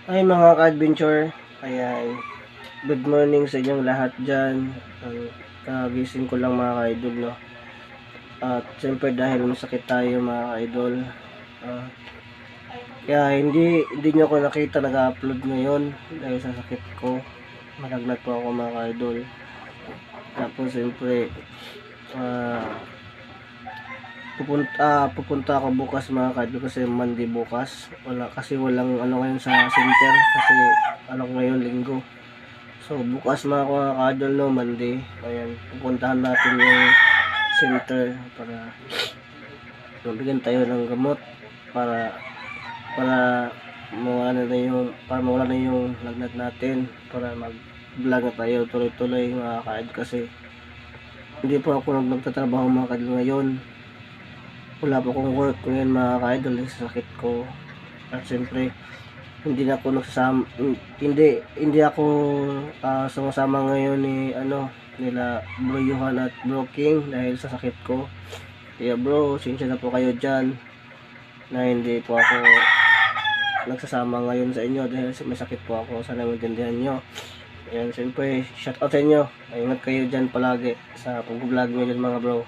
Ay mga ka-adventure, ayan, good morning sa inyong lahat dyan. Kagising ko lang mga ka-idol, no? At siyempre dahil masakit tayo mga ka-idol, ah, kaya hindi nyo ako nakita nag-upload ngayon dahil sa sakit ko. Malagnat po ako mga ka-idol. Tapos siyempre, ah, pupunta ako bukas mga ka-idol kasi Monday bukas. Kasi walang ano ngayon sa center kasi ano ngayon linggo. So, bukas mga kadol no, Monday. Ayan, pupuntahan natin yung center para mabigyan tayo ng gamot para mawala na yung lagnat natin para mag-vlog na tayo tuloy-tuloy mga kaid kasi hindi po ako nagtatrabaho mga kaid ngayon. Wala po akong work ngayon mga kaidol sa sakit ko. At siyempre, hindi ako sumasama ngayon nila Bro Johan at Bro King dahil sa sakit ko. Kaya bro, sinsya na po kayo dyan na hindi po ako nagsasama ngayon sa inyo dahil may sakit po ako. Sana maintindihan nyo. Ayan, siyempre shout out sa inyo. Ingat kayo dyan palagi sa pag-vlog nyo dyan mga bro.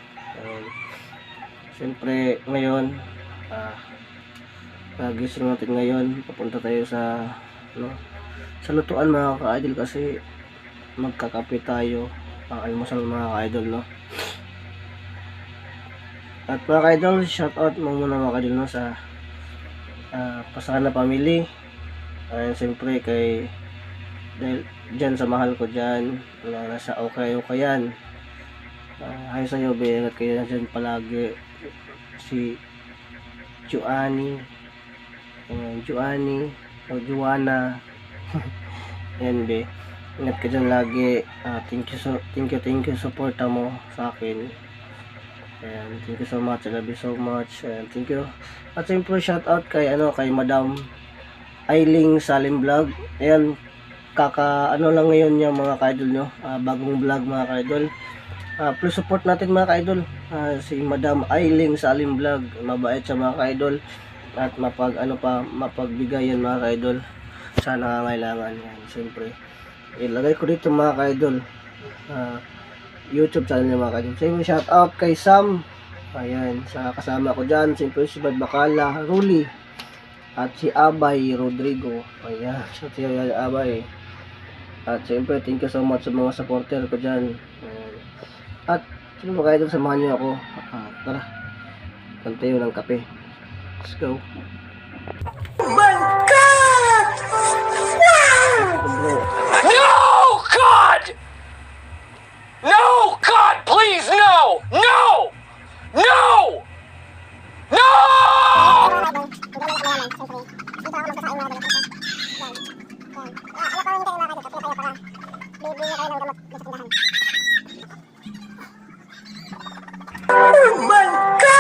Siyempre ngayon gising natin ngayon, papunta tayo sa lutuan mga ka-idol kasi magkakape tayo ang almusal mga ka-idol, no? At mga ka-idol, shout out mo muna mga ka-idol, no, sa Pasana family. Siyempre dahil dyan sa mahal ko dyan na nasa okay yan. Hay sa'yo, ingat kayo na dyan palagi. Si Joanny o Joanna yan be, ingat ka dyan lagi. Thank you supporta mo sa akin. Ayan, thank you so much, I love you so much. Ayan, thank you. At siyempre shout out kay Madam Ailing Salim Vlog. Ayan, lang ngayon yung mga ka-idol nyo, bagong vlog mga ka-idol. Please support natin mga ka-idol, si Madam Ailing Salim Vlog. Mabait siya mga ka-idol at mapagbigayan mga ka-idol sa nangangailangan. Yan, siyempre ilagay ko dito mga ka-idol YouTube channel niya mga ka-idol. Siyempre shout out kay Sam, ayan, sa kasama ko dyan, siyempre si Bad Bacala, Ruli at si Abay Rodrigo. Ayan, so si Abay. At siyempre thank you so much sa mga supporter ko dyan. Ayan. At sino mga ka-idol, samahan niyo ako. Tara, kantayo ng kape. Let's go. Oh my God! No, God! No, God, please, no! No! No! No! Oh my God!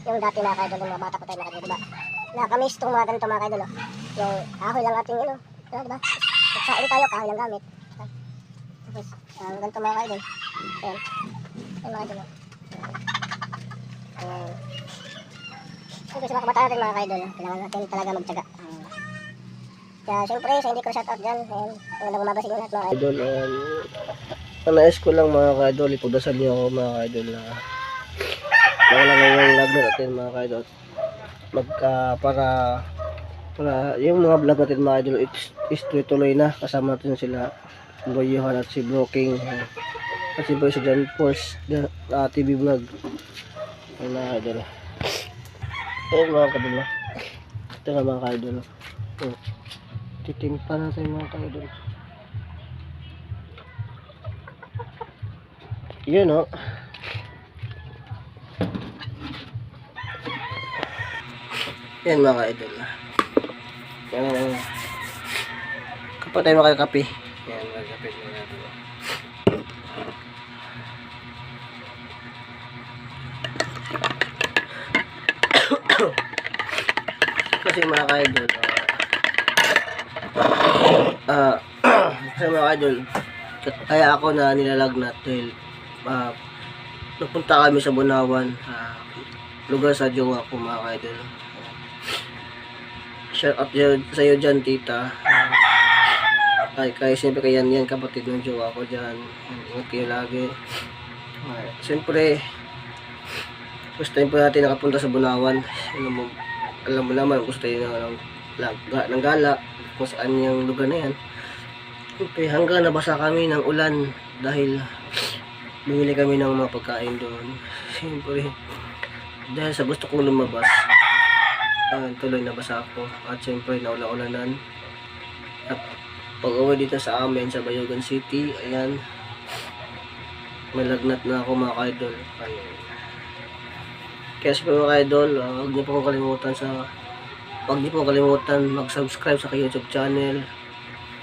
Yung dati na kaidol, yung mga bata ko tayo na kaidol, diba? Nakamiss itong mga ganito mga kaidol, yung kahoy lang ating diba? Nagsain tayo, kahoy lang gamit. Tapos, ganito mga kaidol. Ayan. Ayan mga kaidol. Siyempre sa mga kabataan natin mga kaidol, kailangan natin talaga magtyaga. Kaya siyempre, sa hindi ko shout out dyan, ayan, magandang umaga sa inyo lahat mga kaidol. Nais ko lang mga ka-idol, ipagdasal niyo ako mga ka-idol na wala ngayong vlog natin mga ka-idol. Para yung mga vlog natin mga idol is tuloy na. Kasama natin sila Bro Johan at si Bro King at si Bro si John Force TV vlog. Ayun mga idol. Ayun mga ka-idol. Ito nga mga ka-idol. Titimpa natin mga ka-idol. Yun Yan mga idol. Kapag tayo makakape. Yan, magkape mga idol. Kasi mga idol, kasi mga idol, kaya ako na nilalagnat dahil napunta kami sa Bunawan, lugar sa jowa ko mga idol. Shout out sa iyo dyan, tita. Kaya siyempre kaya yan kapatid ng jowa ko dyan. Ingat kayo lagi. Siyempre, first time po natin nakapunta sa Bunawan. Alam mo naman, gusto tayo ng gala kung saan yung lugar na yan. Siyempre, hanggang nabasa kami ng ulan dahil bumili kami ng mga pagkain doon. Siyempre, dahil sa gusto kong lumabas, tuloy nabasa ako. At siyempre, naula-ulanan. At pag-uwi dito sa amin, sa Bayugan City, ayan, malagnat na ako mga idol. Ayun. Kaya sa mga idol, huwag niyo po kalimutan mag-subscribe sa YouTube channel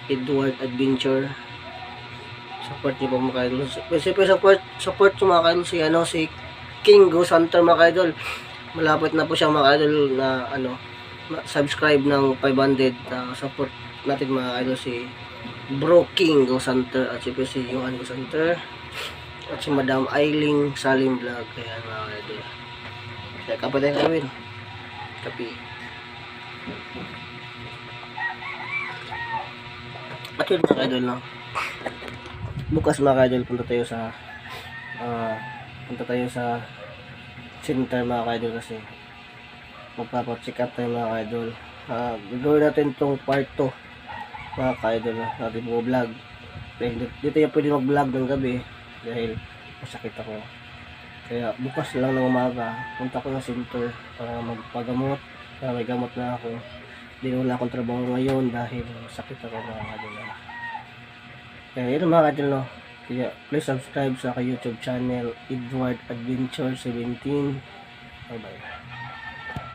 Edward Adventure. Support niyo po mga idol. Siyempre support yung mga idol si King Ghost Hunter mga idol. Malapit na po siya mga idol na subscribe ng 500. Support natin mga idol si Bro King Ghost Hunter at siyempre si Johan Ghost Hunter at si Madam Ailing Salim Vlog. Kaya mga idol, kaya kapag tayo gawin kapi. At yun mga idol, no? Bukas mga idol, punta tayo sa center mga idol kasi magpapacheck up tayo mga idol. Gagawin natin tong part 2 mga idol, natin po vlog. Dito yung pwede mag vlog ng gabi dahil masakit ako. Kaya bukas lang ng umaga, punta ko ng center para magpagamot. Kaya may gamot na ako. Hindi wala akong trabaho ngayon dahil sakit ako mga idol. Kaya yun mga idol, no? Kaya please subscribe sa YouTube channel Edward Adventure 17. Bye bye.